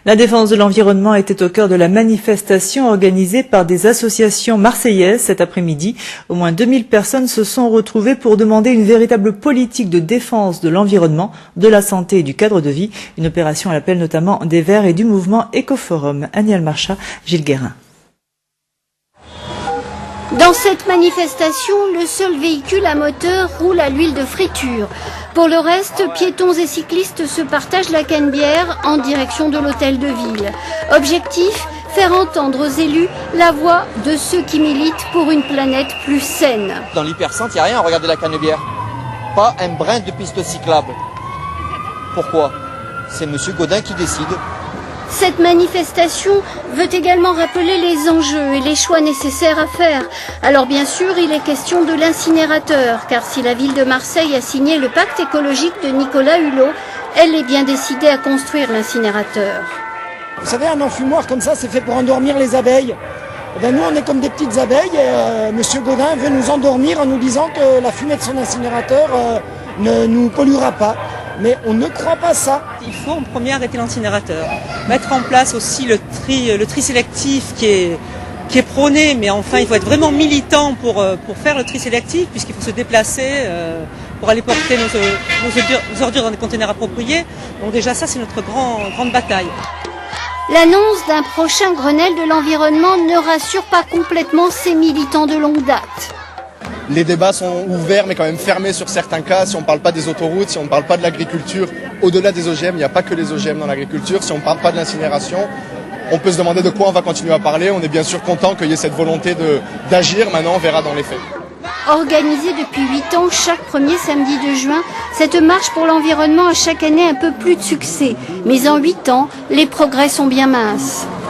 La défense de l'environnement était au cœur de la manifestation organisée par des associations marseillaises cet après-midi. Au moins 2000 personnes se sont retrouvées pour demander une véritable politique de défense de l'environnement, de la santé et du cadre de vie. Une opération à l'appel notamment des Verts et du mouvement Ecoforum. Aniel Marcha, Gilles Guérin. Dans cette manifestation, le seul véhicule à moteur roule à l'huile de friture. Pour le reste, piétons et cyclistes se partagent la canebière en direction de l'hôtel de ville. Objectif, faire entendre aux élus la voix de ceux qui militent pour une planète plus saine. Dans l'hypercentre, il n'y a rien à regarder la canebière. Pas un brin de piste cyclable. Pourquoi? C'est M. Gaudin qui décide. Cette manifestation veut également rappeler les enjeux et les choix nécessaires à faire. Alors bien sûr, il est question de l'incinérateur, car si la ville de Marseille a signé le pacte écologique de Nicolas Hulot, elle est bien décidée à construire l'incinérateur. Vous savez, un enfumoir comme ça, c'est fait pour endormir les abeilles. Eh bien, nous, on est comme des petites abeilles et Monsieur Gaudin veut nous endormir en nous disant que la fumée de son incinérateur ne nous polluera pas. Mais on ne croit pas ça. Il faut en premier arrêter l'incinérateur. Mettre en place aussi le tri sélectif qui est prôné, mais enfin il faut être vraiment militant pour faire le tri sélectif, puisqu'il faut se déplacer pour aller porter nos ordures dans des conteneurs appropriés. Donc déjà ça c'est notre grande bataille. L'annonce d'un prochain Grenelle de l'environnement ne rassure pas complètement ces militants de longue date. Les débats sont ouverts mais quand même fermés sur certains cas. Si on ne parle pas des autoroutes, si on ne parle pas de l'agriculture, au-delà des OGM, il n'y a pas que les OGM dans l'agriculture. Si on ne parle pas de l'incinération, on peut se demander de quoi on va continuer à parler. On est bien sûr content qu'il y ait cette volonté d'agir. Maintenant, on verra dans les faits. Organisée depuis 8 ans, chaque premier samedi de juin, cette marche pour l'environnement a chaque année un peu plus de succès. Mais en 8 ans, les progrès sont bien minces.